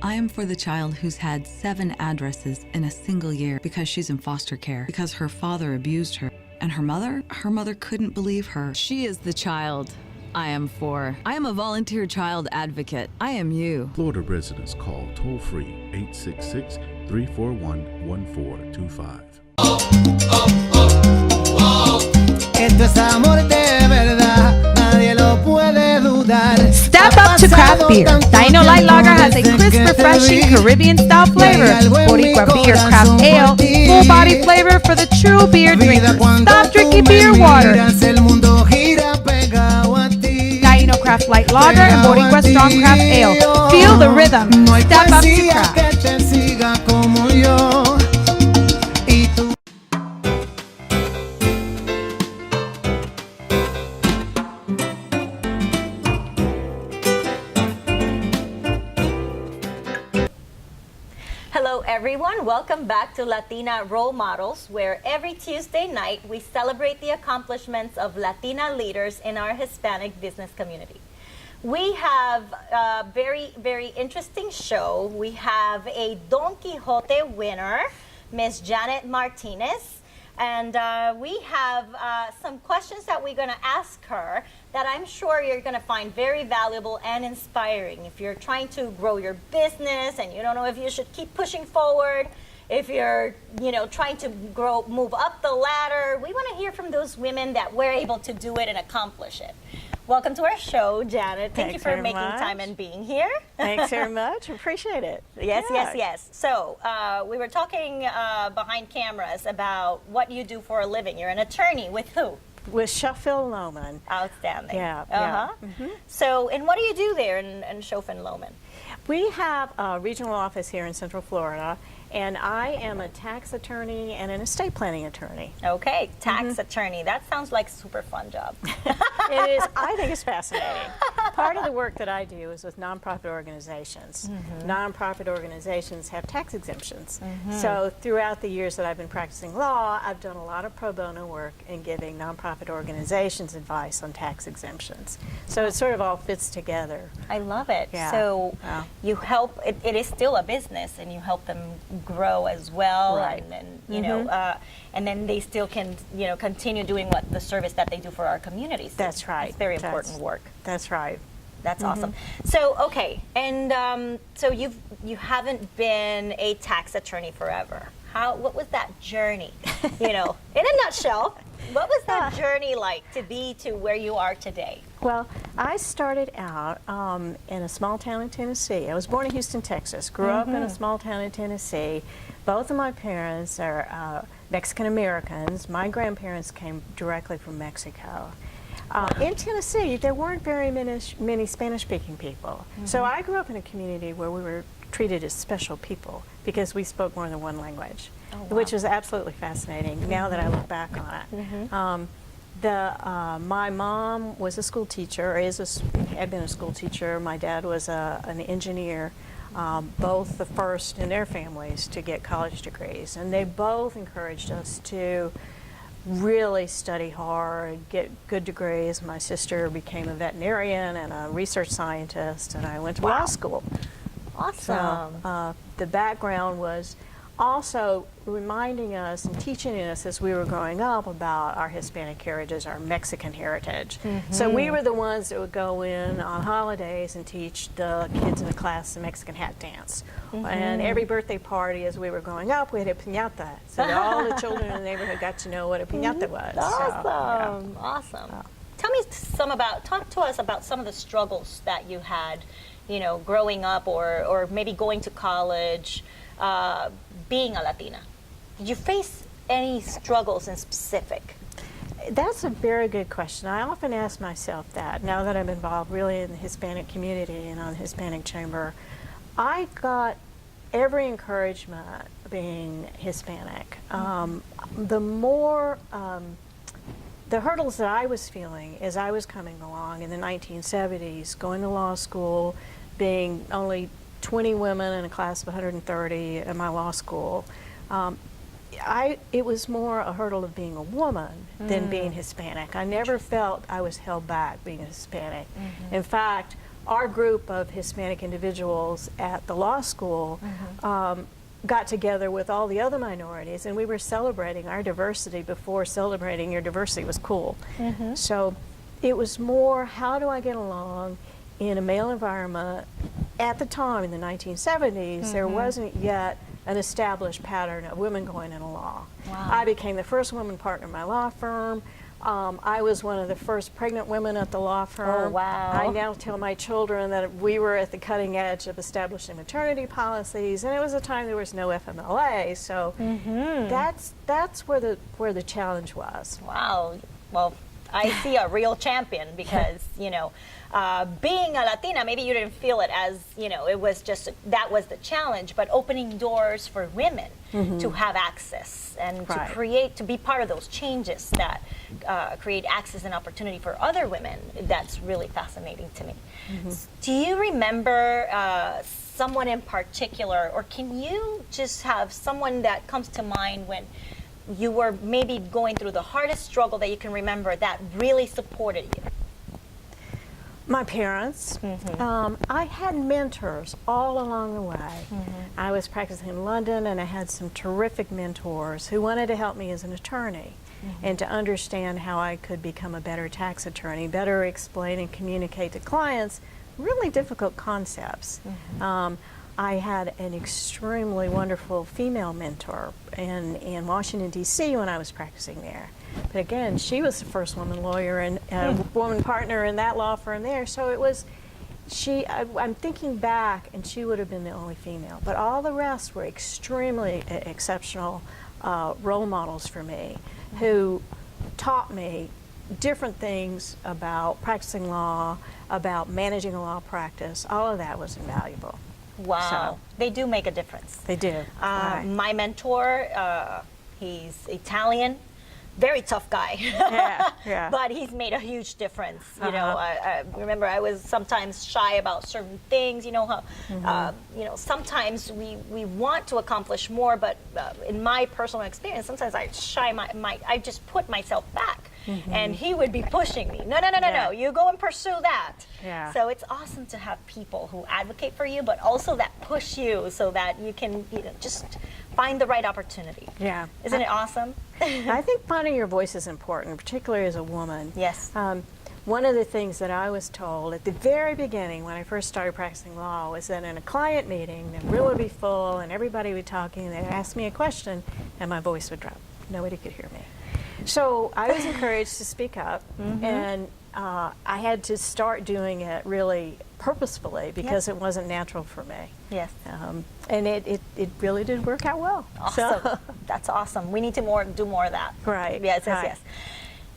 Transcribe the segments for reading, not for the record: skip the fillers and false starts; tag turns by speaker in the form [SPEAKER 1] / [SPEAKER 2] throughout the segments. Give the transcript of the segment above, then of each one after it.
[SPEAKER 1] I am for the child who's had 7 addresses in a single year because she's in foster care, because her father abused her. And her mother couldn't believe her. She is the child I am for. I am a volunteer child advocate. I am you.
[SPEAKER 2] Florida residents call toll-free 866-341-1425.
[SPEAKER 3] Esto es amor de verdad, nadie lo puede dudar.
[SPEAKER 4] Step up to craft beer. Dino Light Lager has a crisp, refreshing Caribbean-style flavor. Boricua Beer Craft Ale, full-body flavor for the true beer drinker. Stop drinking beer water. Dino Craft Light Lager and Boricua Strong Craft Ale. Feel the rhythm. Step up to craft.
[SPEAKER 5] Hello everyone, welcome back to Latina Role Models, where every Tuesday night we celebrate the accomplishments of Latina leaders in our Hispanic business community. We have a very, very interesting show. We have a Don Quixote winner, Miss Janet Martinez, and we have some questions that we're going to ask her that I'm sure you're going to find very valuable and inspiring. If you're trying to grow your business and you don't know if you should keep pushing forward, if you're, trying to move up the ladder, we want to hear from those women that were able to do it and accomplish it. Welcome to our show, Janet. Thank you for making time and being here.
[SPEAKER 6] Thanks very much. Appreciate it.
[SPEAKER 5] Yes. So we were talking behind cameras about what you do for a living. You're an attorney with who?
[SPEAKER 6] With Sheffield Loman.
[SPEAKER 5] Outstanding.
[SPEAKER 6] Yeah.
[SPEAKER 5] So, and what do you do there in Sheffield Loman?
[SPEAKER 6] We have a regional office here in Central Florida, and I am a tax attorney and an estate planning attorney.
[SPEAKER 5] Okay, tax attorney. That sounds like a super fun job.
[SPEAKER 6] It is. I think it's fascinating. Part of the work that I do is with nonprofit organizations. Nonprofit organizations have tax exemptions. So throughout the years that I've been practicing law, I've done a lot of pro bono work in giving nonprofit organizations advice on tax exemptions. So it sort of all fits together.
[SPEAKER 5] I love it.
[SPEAKER 6] Yeah.
[SPEAKER 5] So you help, it is still a business, and you help them grow as well.
[SPEAKER 6] Right.
[SPEAKER 5] And then, and then they still can, continue doing the service that they do for our communities.
[SPEAKER 6] That's right.
[SPEAKER 5] It's very important work.
[SPEAKER 6] That's right.
[SPEAKER 5] That's awesome. So, okay, and so you haven't been a tax attorney forever. What was that journey? In a nutshell, what was that journey like to be to where you are today?
[SPEAKER 6] Well, I started out in a small town in Tennessee. I was born in Houston, Texas. Grew up in a small town in Tennessee. Both of my parents are Mexican Americans. My grandparents came directly from Mexico. In Tennessee, there weren't very many Spanish-speaking people. So I grew up in a community where we were treated as special people because we spoke more than one language, which was absolutely fascinating now that I look back on it. My mom was a school teacher, had been a school teacher. My dad was an engineer, both the first in their families to get college degrees, and they both encouraged us to really study hard, get good degrees. My sister became a veterinarian and a research scientist, and I went to law school.
[SPEAKER 5] Awesome.
[SPEAKER 6] So the background was also reminding us and teaching us as we were growing up about our Hispanic heritage, our Mexican heritage. So we were the ones that would go in on holidays and teach the kids in the class the Mexican hat dance. And every birthday party as we were growing up, we had a piñata. So that all the children in the neighborhood got to know what a piñata was.
[SPEAKER 5] Awesome. Awesome. Talk to us about some of the struggles that you had, growing up or maybe going to college, being a Latina. Did you face any struggles in specific?
[SPEAKER 6] That's a very good question. I often ask myself that now that I'm involved really in the Hispanic community and on the Hispanic Chamber. I got every encouragement being Hispanic. The hurdles that I was feeling as I was coming along in the 1970s, going to law school, being only 20 women in a class of 130 at my law school, it was more a hurdle of being a woman than being Hispanic. I never felt I was held back being a Hispanic. In fact, our group of Hispanic individuals at the law school got together with all the other minorities, and we were celebrating our diversity before celebrating your diversity was cool. So it was more, how do I get along in a male environment? At the time, in the 1970s, there wasn't yet an established pattern of women going into law.
[SPEAKER 5] Wow.
[SPEAKER 6] I became the first woman partner in my law firm. I was one of the first pregnant women at the law firm.
[SPEAKER 5] Oh, wow.
[SPEAKER 6] I now tell my children that we were at the cutting edge of establishing maternity policies, and it was a time there was no FMLA. So that's where the challenge was.
[SPEAKER 5] Wow. Well, I see a real champion because, you know, being a Latina, maybe you didn't feel it as, you know, it was just, that was the challenge, but opening doors for women to have access and to be part of those changes that create access and opportunity for other women, that's really fascinating to me. Do you remember someone in particular, or can you just have someone that comes to mind when you were maybe going through the hardest struggle that you can remember that really supported you?
[SPEAKER 6] My parents. I had mentors all along the way. I was practicing in London, and I had some terrific mentors who wanted to help me as an attorney and to understand how I could become a better tax attorney, better explain and communicate to clients really difficult concepts. I had an extremely wonderful female mentor in Washington, D.C. when I was practicing there. But again, she was the first woman lawyer and woman partner in that law firm there. So it was, I'm thinking back, and she would have been the only female. But all the rest were extremely exceptional role models for me, who taught me different things about practicing law, about managing a law practice. All of that was invaluable.
[SPEAKER 5] Wow.
[SPEAKER 6] So,
[SPEAKER 5] they do make a difference.
[SPEAKER 6] they do. Right.
[SPEAKER 5] My mentor, he's Italian, very tough guy.
[SPEAKER 6] Yeah.
[SPEAKER 5] But he's made a huge difference. You know, I remember I was sometimes shy about certain things. You know how, you know, sometimes we want to accomplish more, but in my personal experience, sometimes I I just put myself back. And he would be pushing me. No, you go and pursue that.
[SPEAKER 6] Yeah.
[SPEAKER 5] So it's awesome to have people who advocate for you, but also that push you so that you can, you know, just find the right opportunity.
[SPEAKER 6] Yeah.
[SPEAKER 5] Isn't it awesome?
[SPEAKER 6] I think finding your voice is important, particularly as a woman.
[SPEAKER 5] Yes.
[SPEAKER 6] One of the things that I was told at the very beginning when I first started practicing law was that in a client meeting, the room would be full and everybody would be talking, and they'd ask me a question and my voice would drop. Nobody could hear me. So I was encouraged to speak up, and I had to start doing it really purposefully because it wasn't natural for me.
[SPEAKER 5] Yes.
[SPEAKER 6] And it really did work out well.
[SPEAKER 5] Awesome.
[SPEAKER 6] So,
[SPEAKER 5] That's awesome. We need to do more of that.
[SPEAKER 6] Right.
[SPEAKER 5] Yes,
[SPEAKER 6] right.
[SPEAKER 5] yes.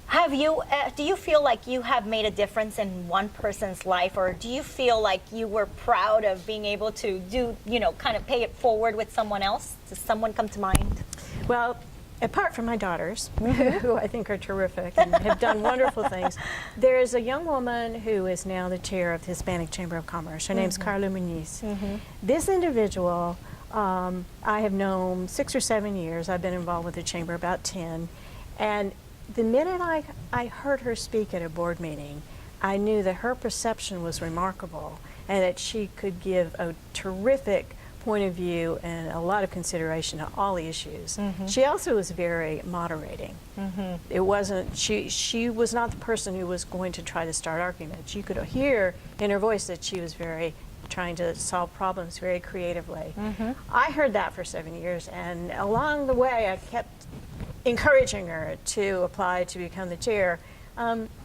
[SPEAKER 5] Have you, do you feel like you have made a difference in one person's life, or do you feel like you were proud of being able to do, you know, kind of pay it forward with someone else? Does someone come to mind?
[SPEAKER 6] Well, apart from my daughters, who I think are terrific and have done wonderful things, there is a young woman who is now the chair of the Hispanic Chamber of Commerce. Her name's Carla Muñiz. This individual I have known 6 or 7 years. I've been involved with the chamber about 10. And the minute I heard her speak at a board meeting, I knew that her perception was remarkable and that she could give a terrific point of view and a lot of consideration to all the issues. She also was very moderating. It wasn't, she was not the person who was going to try to start arguments. You could hear in her voice that she was very trying to solve problems very creatively. I heard that for 7 years, and along the way I kept encouraging her to apply to become the chair.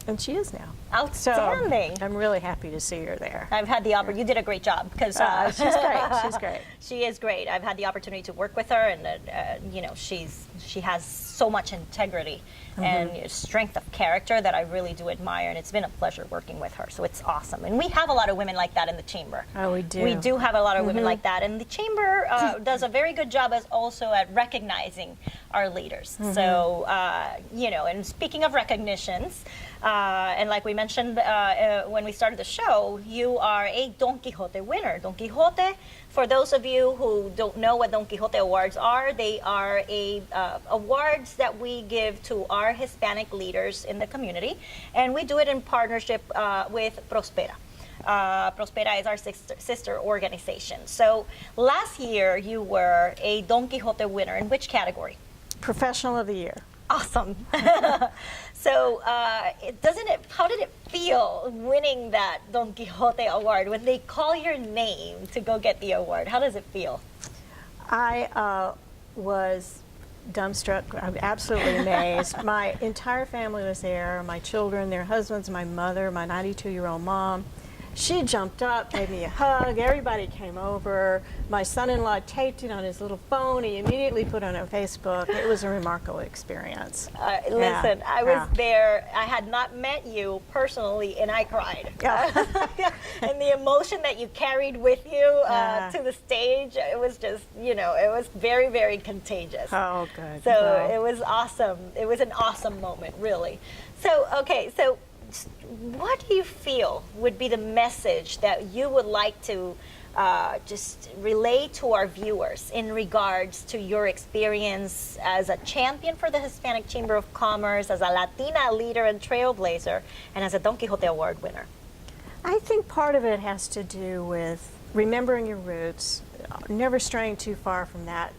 [SPEAKER 6] And she is now.
[SPEAKER 5] Outstanding.
[SPEAKER 6] So I'm really happy to see her there.
[SPEAKER 5] I've had the opportunity. You did a great job because
[SPEAKER 6] she's great. She's great.
[SPEAKER 5] She is great. I've had the opportunity to work with her, and you know, she has so much integrity and strength of character that I really do admire, and it's been a pleasure working with her. So it's awesome, and we have a lot of women like that in the chamber.
[SPEAKER 6] Oh, we do.
[SPEAKER 5] We do have a lot of women like that, and the chamber does a very good job as also at recognizing our leaders. So you know, and speaking of recognitions. And like we mentioned when we started the show, you are a Don Quixote winner. Don Quixote, for those of you who don't know what Don Quixote Awards are, they are awards that we give to our Hispanic leaders in the community, and we do it in partnership with Prospera. Prospera is our sister organization. So last year you were a Don Quixote winner. In which category?
[SPEAKER 6] Professional of the Year.
[SPEAKER 5] Awesome. So how did it feel winning that Don Quixote award when they call your name to go get the award? How does it feel?
[SPEAKER 6] I was dumbstruck. I'm absolutely amazed. My entire family was there, my children, their husbands, my mother, my 92-year-old mom. She jumped up, gave me a hug. Everybody came over. My son-in-law taped it on his little phone. He immediately put it on Facebook. It was a remarkable experience.
[SPEAKER 5] Listen, I was there. I had not met you personally, and I cried.
[SPEAKER 6] Yeah.
[SPEAKER 5] And the emotion that you carried with you to the stage, it was just, it was very, very contagious.
[SPEAKER 6] Oh, good.
[SPEAKER 5] So it was awesome. It was an awesome moment, really. So, okay, so what do you feel would be the message that you would like to just relay to our viewers in regards to your experience as a champion for the Hispanic Chamber of Commerce, as a Latina leader and trailblazer, and as a Don Quixote Award winner?
[SPEAKER 6] I think part of it has to do with remembering your roots, never straying too far from that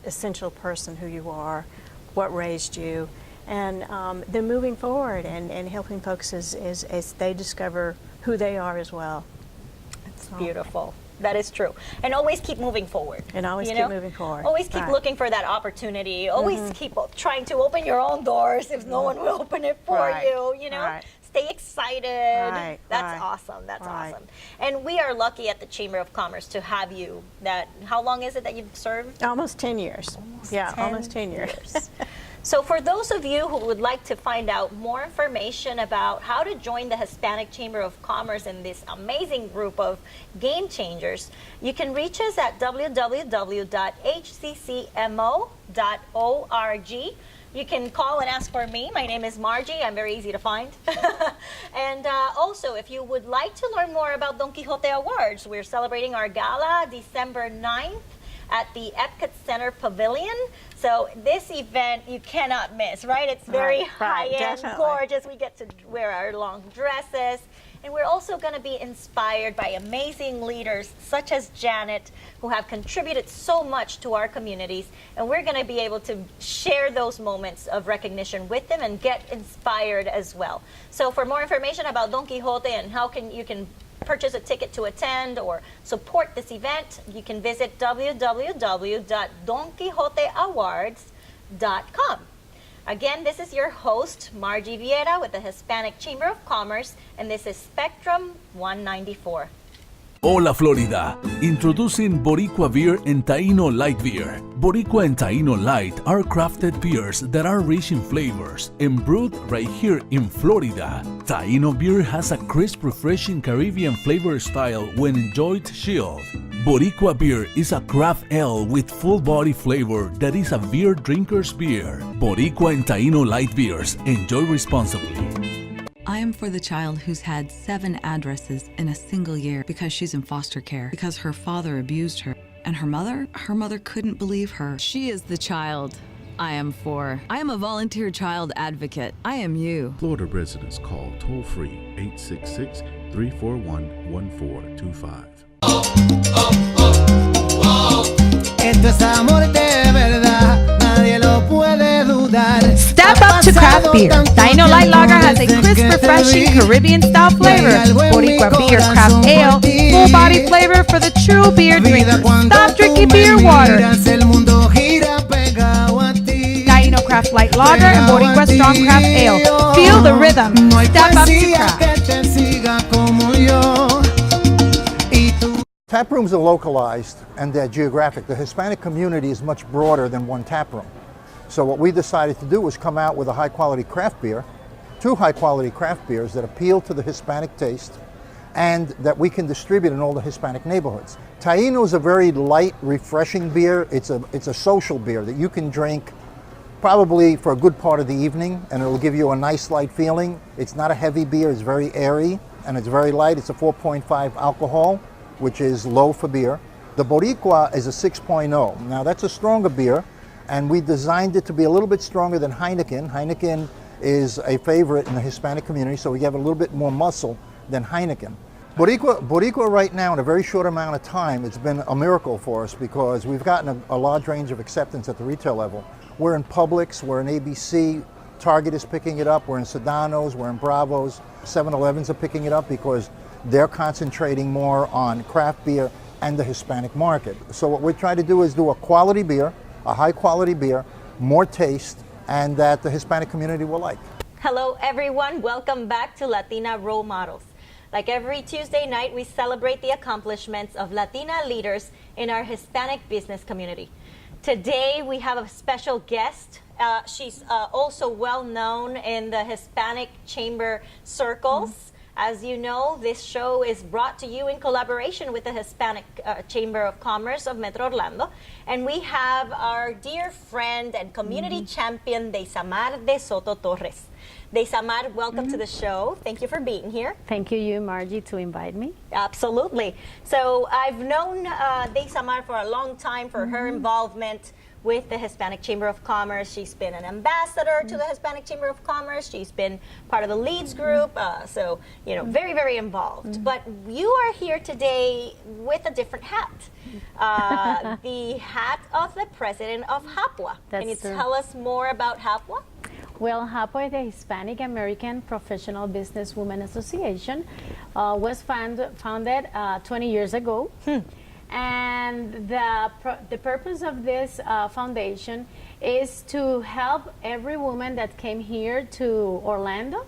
[SPEAKER 6] essential person who you are, what raised you, and then moving forward and helping folks as they discover who they are as well.
[SPEAKER 5] It's beautiful. That is true. And always keep moving forward.
[SPEAKER 6] And always keep moving forward.
[SPEAKER 5] Always keep looking for that opportunity. Always keep trying to open your own doors if no one will open it for you, Stay excited. That's awesome. That's awesome. And we are lucky at the Chamber of Commerce to have you. How long is it that you've served?
[SPEAKER 6] Almost 10 years. Almost 10 years.
[SPEAKER 5] So for those of you who would like to find out more information about how to join the Hispanic Chamber of Commerce in this amazing group of game changers, you can reach us at www.hccmo.org. You can call and ask for me. My name is Margie. I'm very easy to find. And also, if you would like to learn more about Don Quixote Awards, we're celebrating our gala December 9th at the Epcot Center Pavilion. So this event you cannot miss, right? It's very high-end, gorgeous. We get to wear our long dresses. And we're also going to be inspired by amazing leaders such as Janet, who have contributed so much to our communities. And we're going to be able to share those moments of recognition with them and get inspired as well. So for more information about Don Quixote and how you can purchase a ticket to attend or support this event, you can visit www.donquixoteawards.com. Again, this is your host, Margie Vieira with the Hispanic Chamber of Commerce, and this is Spectrum 194.
[SPEAKER 7] Hola Florida, introducing Boricua Beer and Taino Light Beer. Boricua and Taino Light are crafted beers that are rich in flavors and brewed right here in Florida. Taino beer has a crisp, refreshing Caribbean flavor style when enjoyed chilled. Boricua beer is a craft ale with full body flavor that is a beer drinker's beer. Boricua and Taino Light Beers. Enjoy responsibly.
[SPEAKER 1] I am for the child who's had 7 addresses in a single year because she's in foster care, because her father abused her. And her mother couldn't believe her. She is the child I am for. I am a volunteer child advocate. I am you.
[SPEAKER 2] Florida residents call toll-free 866-341-1425.
[SPEAKER 3] Esto es amor de verdad, nadie lo puede dudar.
[SPEAKER 4] Step up to craft beer. Taino Light Lager has a crisp, refreshing Caribbean-style flavor. Boricua Beer Craft Ale, full-body flavor for the true beer drinker. Stop drinking beer water. Taino Craft Light Lager and Boricua Strong Craft Ale. Feel the rhythm. Step up to craft.
[SPEAKER 8] Tap rooms are localized and they're geographic. The Hispanic community is much broader than one tap room. So what we decided to do was come out with a high-quality craft beer, 2 high-quality craft beers that appeal to the Hispanic taste and that we can distribute in all the Hispanic neighborhoods. Taino is a very light, refreshing beer. It's a social beer that you can drink probably for a good part of the evening, and it'll give you a nice light feeling. It's not a heavy beer, it's very airy, and it's very light. It's a 4.5 alcohol, which is low for beer. The Boricua is a 6.0. Now that's a stronger beer, and we designed it to be a little bit stronger than Heineken. Heineken is a favorite in the Hispanic community, so we have a little bit more muscle than Heineken. Boricua right now, in a very short amount of time, it's been a miracle for us because we've gotten a large range of acceptance at the retail level. We're in Publix, we're in ABC, Target is picking it up, we're in Sedano's, we're in Bravo's, 7-Elevens are picking it up because they're concentrating more on craft beer and the Hispanic market. So what we're trying to do is do a quality beer, a high quality beer, more taste, and that the Hispanic community will like.
[SPEAKER 5] Hello everyone, welcome back to Latina Role Models. Like every Tuesday night, we celebrate the accomplishments of Latina leaders in our Hispanic business community. Today, we have a special guest. She's also well known in the Hispanic chamber circles. As you know, this show is brought to you in collaboration with the Hispanic Chamber of Commerce of Metro Orlando. And we have our dear friend and community champion, Deisamar de Soto Torres. Deisamar, welcome to the show. Thank you for being here.
[SPEAKER 9] Thank you, Margie, to invite me.
[SPEAKER 5] Absolutely. So I've known Deisamar for a long time for her involvement with the Hispanic Chamber of Commerce. She's been an ambassador to the Hispanic Chamber of Commerce. She's been part of the Leads group. So, you know, very, very involved. But you are here today with a different hat. The hat of the president of HAPWA. Can you tell us more about HAPWA?
[SPEAKER 9] Well, HAPWA is the Hispanic American Professional Business Women Association. Was founded 20 years ago. And the purpose of this foundation is to help every woman that came here to Orlando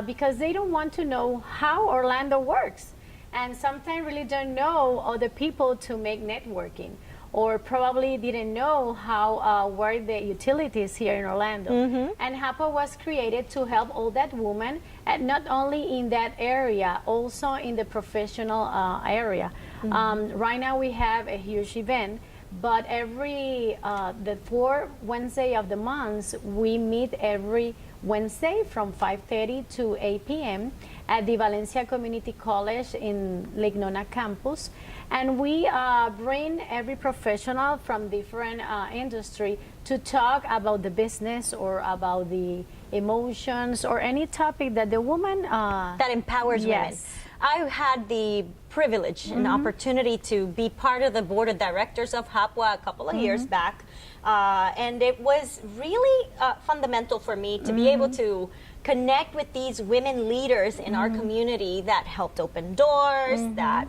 [SPEAKER 9] because they don't want to know how Orlando works. And sometimes really don't know other people to make networking, or probably didn't know how work the utilities here in Orlando. And HAPA was created to help all that women, and not only in that area, also in the professional area. Right now we have a huge event, but every the 4th Wednesday of the month, we meet every Wednesday from 5:30 to 8 p.m. at the Valencia Community College in Lake Nona campus. And we bring every professional from different industry to talk about the business or about the emotions or any topic that the woman...
[SPEAKER 5] that empowers women. I had the privilege and opportunity to be part of the board of directors of HAPWA a couple of years back. And it was really fundamental for me to be able to connect with these women leaders in our community that helped open doors, that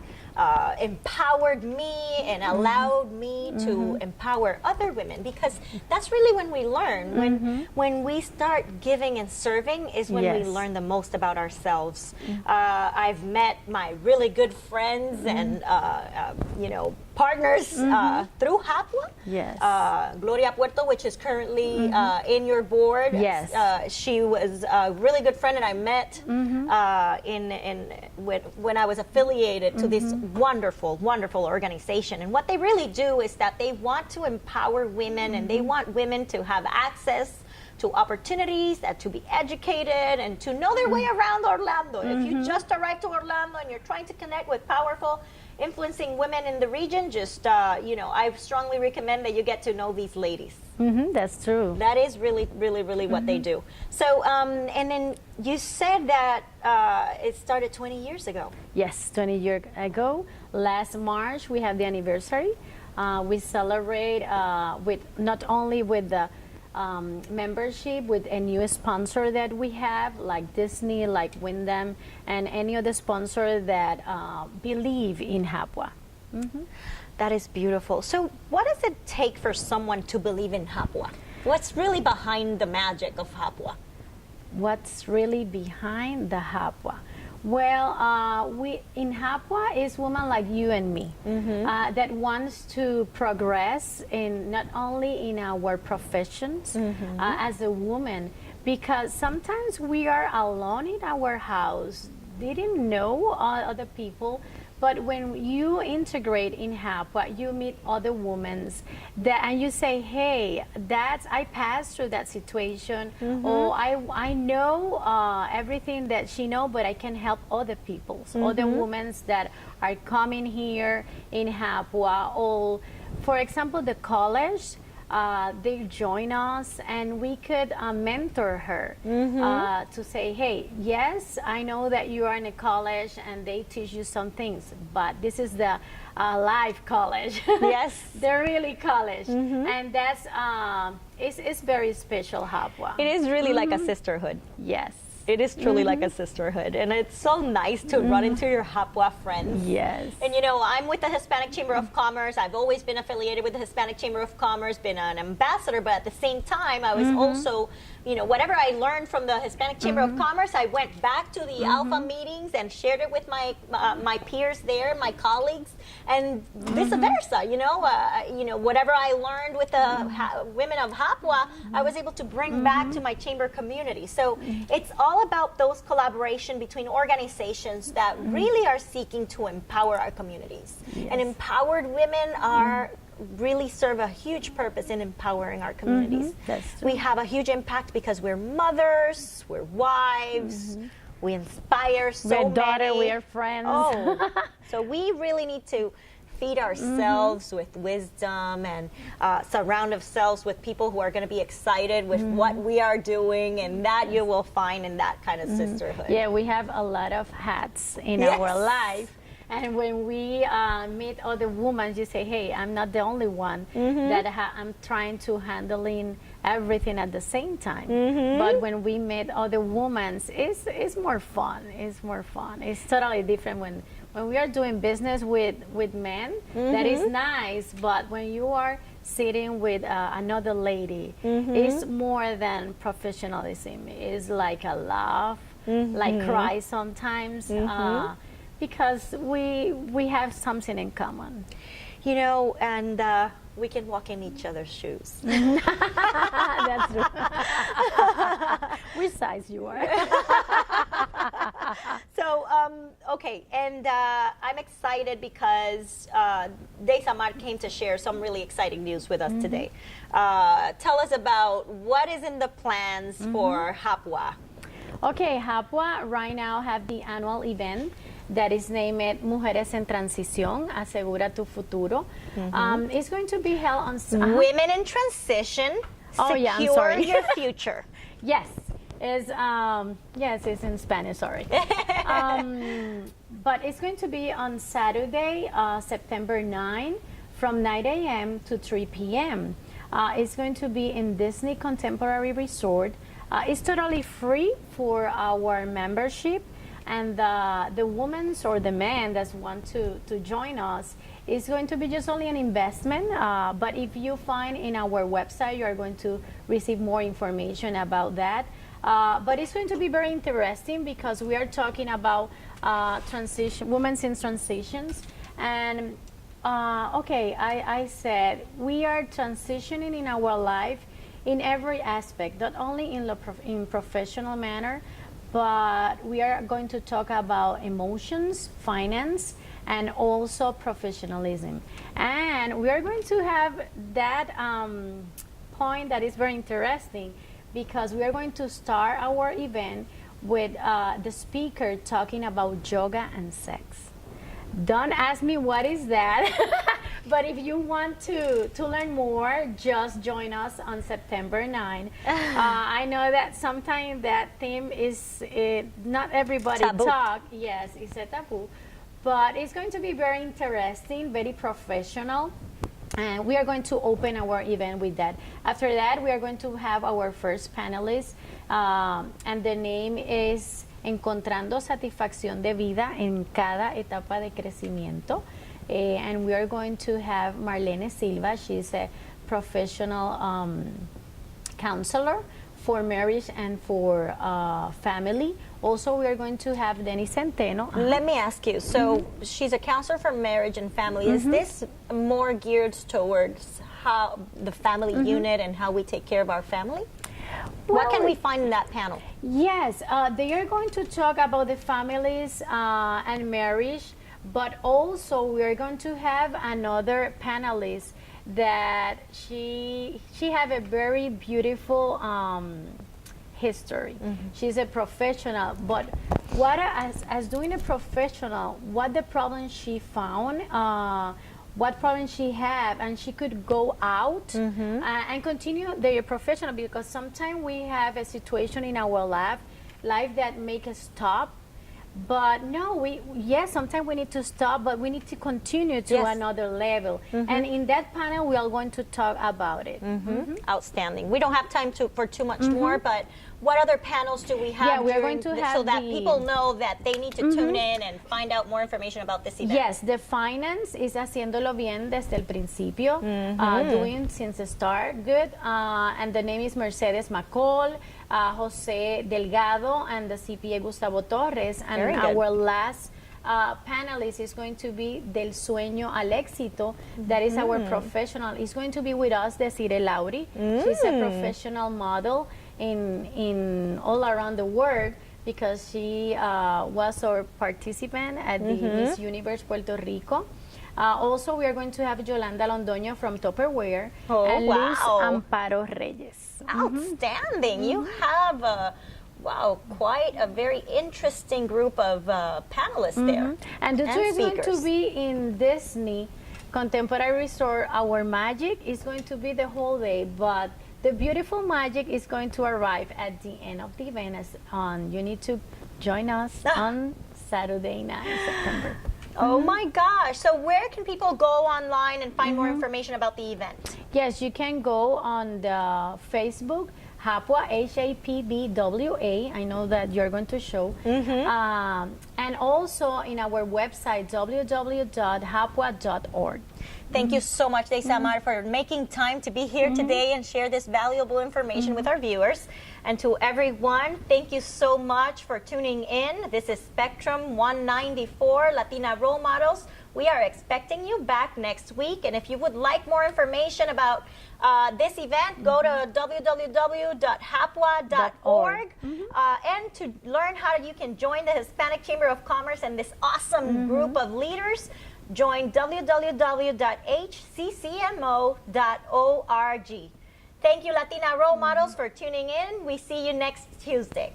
[SPEAKER 5] empowered me and allowed me to empower other women, because that's really when we learn. When we start giving and serving is when we learn the most about ourselves. I've met my really good friends and you know, partners through HAPWA. Gloria Puerto, which is currently in your board. She was a really good friend, and I met when I was affiliated to this wonderful, wonderful organization. And what they really do is that they want to empower women, and they want women to have access to opportunities, to be educated, and to know their way around Orlando. If you just arrived to Orlando and you're trying to connect with powerful, influencing women in the region, just, you know, I strongly recommend that you get to know these ladies.
[SPEAKER 9] That's true.
[SPEAKER 5] That is really, really, really what they do. So, and then you said that it started 20 years ago.
[SPEAKER 9] Yes, 20 years ago. Last March, we have the anniversary. We celebrate with not only with the membership, with a new sponsor that we have, like Disney, like Wyndham, and any other sponsor that believe in HAPWA.
[SPEAKER 5] That is beautiful. So what does it take for someone to believe in HAPWA? What's really behind the magic of HAPWA?
[SPEAKER 9] What's really behind the HAPWA? Well, we in HAPWA is women like you and me that wants to progress in not only in our professions as a woman, because sometimes we are alone in our house, didn't know other people. But when you integrate in HAPWA, you meet other women and you say, hey, I passed through that situation, or I know everything that she knows, but I can help other people, other women that are coming here in HAPWA. Or, for example, the college, they join us and we could mentor her to say, hey, yes, I know that you are in a college and they teach you some things, but this is the live college.
[SPEAKER 5] Yes.
[SPEAKER 9] They're really college. And that's, it's very special, Hapwa.
[SPEAKER 5] It is really like a sisterhood.
[SPEAKER 9] Yes.
[SPEAKER 5] It is truly like a sisterhood, and it's so nice to run into your Hapwa friends.
[SPEAKER 9] Yes.
[SPEAKER 5] And you know, I'm with the Hispanic Chamber of Commerce. I've always been affiliated with the Hispanic Chamber of Commerce, been an ambassador, but at the same time, I was also, you know, whatever I learned from the Hispanic Chamber of Commerce, I went back to the Alpha meetings and shared it with my my peers there, my colleagues, and vice versa. You know, whatever I learned with the women of Hapwa, I was able to bring back to my chamber community. So it's all about those collaboration between organizations that really are seeking to empower our communities. And empowered women are really serve a huge purpose in empowering our communities.
[SPEAKER 9] That's true.
[SPEAKER 5] We have a huge impact because we're mothers, we're wives, we inspire so
[SPEAKER 9] We're
[SPEAKER 5] many.
[SPEAKER 9] daughter, we are friends.
[SPEAKER 5] Oh, so we really need to feed ourselves with wisdom and surround ourselves with people who are going to be excited with what we are doing, and that you will find in that kind of sisterhood.
[SPEAKER 9] Yeah, we have a lot of hats in our life. And when we meet other women, you say, hey, I'm not the only one that I'm trying to handling everything at the same time. But when we meet other women, it's more fun. It's more fun. It's totally different when we are doing business with men. That is nice, but when you are sitting with another lady, it's more than professionalism. It's like a laugh, like cry sometimes. Because we have something in common.
[SPEAKER 5] You know, and we can walk in each other's shoes.
[SPEAKER 9] That's true. Which size you are?
[SPEAKER 5] So, okay, and I'm excited because Desamar came to share some really exciting news with us today. Tell us about what is in the plans for Hapwa.
[SPEAKER 9] Okay, Hapwa right now have the annual event that is named Mujeres en Transición, Asegura tu Futuro. It's going to be held on...
[SPEAKER 5] Women in Transition, Secure Your Future.
[SPEAKER 9] Yes, it's in Spanish, sorry. But it's going to be on Saturday, September 9, from 9 a.m. to 3 p.m. It's going to be in Disney Contemporary Resort. It's totally free for our membership. And the women or the men that want to join us is going to be just only an investment. But if you find in our website, you are going to receive more information about that. But it's going to be very interesting because we are talking about women in transitions. And okay, I said we are transitioning in our life in every aspect, not only in professional manner, but we are going to talk about emotions, finance, and also professionalism. And we are going to have that point that is very interesting because we are going to start our event with the speaker talking about yoga and sex. Don't ask me what is that, but if you want to learn more, just join us on September 9. I know that sometimes that theme is not everybody
[SPEAKER 5] taboo.
[SPEAKER 9] talk. Yes, it's a taboo, but it's going to be very interesting, very professional. And we are going to open our event with that. After that, we are going to have our first panelist, and the name is Encontrando Satisfacción de Vida en Cada Etapa de Crecimiento. And we are going to have Marlene Silva. She's a professional counselor for marriage and for family. Also, we are going to have Dennis Centeno.
[SPEAKER 5] Let me ask you, so she's a counselor for marriage and family. Is this more geared towards how the family unit and how we take care of our family? What can we find in that panel?
[SPEAKER 9] Yes, they are going to talk about the families and marriage, but also we are going to have another panelist that she have a very beautiful history. She's a professional, but what as doing a professional, what the problem she found what problem she have, and she could go out and continue their professional, because sometimes we have a situation in our life that make us stop. But no, yes, sometimes we need to stop, but we need to continue to another level. And in that panel, we are going to talk about it.
[SPEAKER 5] Outstanding. We don't have time for too much more, but what other panels do we have?
[SPEAKER 9] Yeah, we are going to have
[SPEAKER 5] so that people know that they need to tune in and find out more information about this event.
[SPEAKER 9] Yes, the finance is haciéndolo bien desde el principio, doing since the start good. And the name is Mercedes McCall, Jose Delgado, and the CPA Gustavo Torres. And our last panelist is going to be Del Sueño al Éxito. That is our professional. Is going to be with us, Desiree Lauri. She's a professional model in all around the world, because she was our participant at the Miss Universe Puerto Rico. Also, we are going to have Yolanda Londoño from Tupperware and Luz Amparo Reyes.
[SPEAKER 5] Outstanding. You have quite a very interesting group of panelists there.
[SPEAKER 9] And the tour is going to be in Disney Contemporary Resort. Our magic is going to be the whole day, but the beautiful magic is going to arrive at the end of the event. You need to join us on Saturday night, September.
[SPEAKER 5] Oh my gosh. So where can people go online and find more information about the event?
[SPEAKER 9] Yes, you can go on the Facebook, Hapwa, HAPBWA. I know that you're going to show. And also in our website, www.hapwa.org.
[SPEAKER 5] Thank you so much, Deisamar, for making time to be here today and share this valuable information with our viewers. And to everyone, thank you so much for tuning in. This is Spectrum 194 Latina Role Models. We are expecting you back next week. And if you would like more information about this event, go to www.hapwa.org. And to learn how you can join the Hispanic Chamber of Commerce and this awesome group of leaders, join www.hccmo.org. Thank you, Latina Role Models, for tuning in. We see you next Tuesday.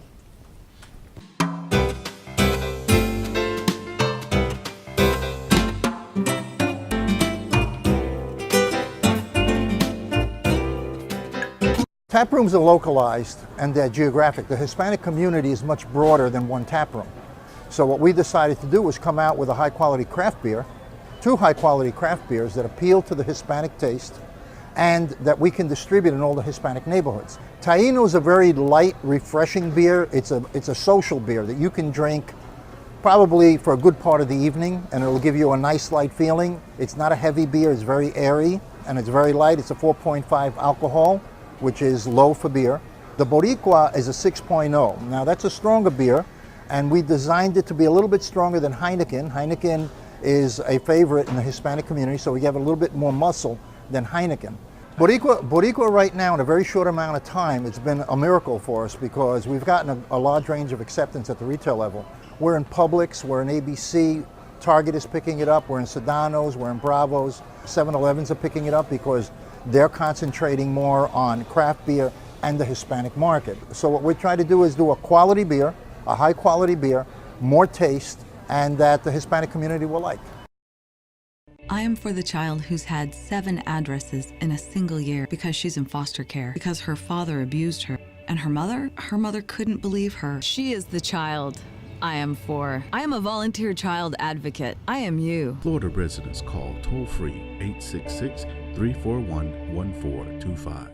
[SPEAKER 8] Tap rooms are localized and they're geographic. The Hispanic community is much broader than one tap room. So what we decided to do was come out with a high-quality craft beer, 2 high-quality craft beers that appeal to the Hispanic taste and that we can distribute in all the Hispanic neighborhoods. Taino is a very light, refreshing beer. It's a social beer that you can drink probably for a good part of the evening, and it'll give you a nice light feeling. It's not a heavy beer, it's very airy, and it's very light. It's a 4.5 alcohol, which is low for beer. The Boricua is a 6.0. Now that's a stronger beer, and we designed it to be a little bit stronger than Heineken. Heineken is a favorite in the Hispanic community, so we have a little bit more muscle than Heineken. Boricua right now, in a very short amount of time, it's been a miracle for us because we've gotten a large range of acceptance at the retail level. We're in Publix, we're in ABC, Target is picking it up, we're in Sedano's, we're in Bravo's, 7-Elevens are picking it up because they're concentrating more on craft beer and the Hispanic market. So what we're trying to do is do a quality beer, a high quality beer, more taste, and that the Hispanic community will like.
[SPEAKER 1] I am for the child who's had 7 addresses in a single year because she's in foster care, because her father abused her. And her mother couldn't believe her. She is the child I am for. I am a volunteer child advocate. I am you.
[SPEAKER 2] Florida residents call toll-free 866-341-1425.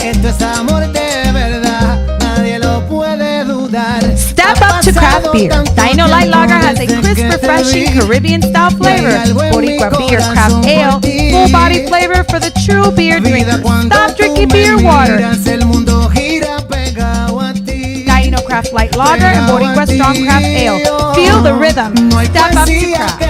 [SPEAKER 3] Esto es amor de verdad, nadie lo puede dudar.
[SPEAKER 4] Step up to craft beer. Dino Light Lager has a crisp, refreshing Caribbean-style flavor. Boricua Beer Craft Ale, full-body flavor for the true beer drinker. Stop drinking beer water. Dino Craft Light Lager and Boricua Strong Craft Ale. Feel the rhythm. Step up to craft.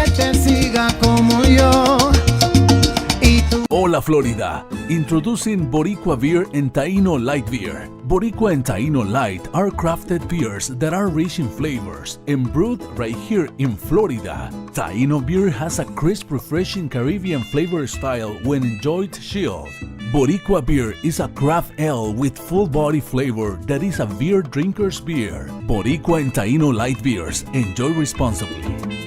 [SPEAKER 7] Hola Florida, introducing Boricua Beer and Taino Light Beer. Boricua and Taino Light are crafted beers that are rich in flavors and brewed right here in Florida. Taino beer has a crisp, refreshing Caribbean flavor style when enjoyed chilled. Boricua beer is a craft ale with full body flavor that is a beer drinker's beer. Boricua and Taino Light Beers, enjoy responsibly.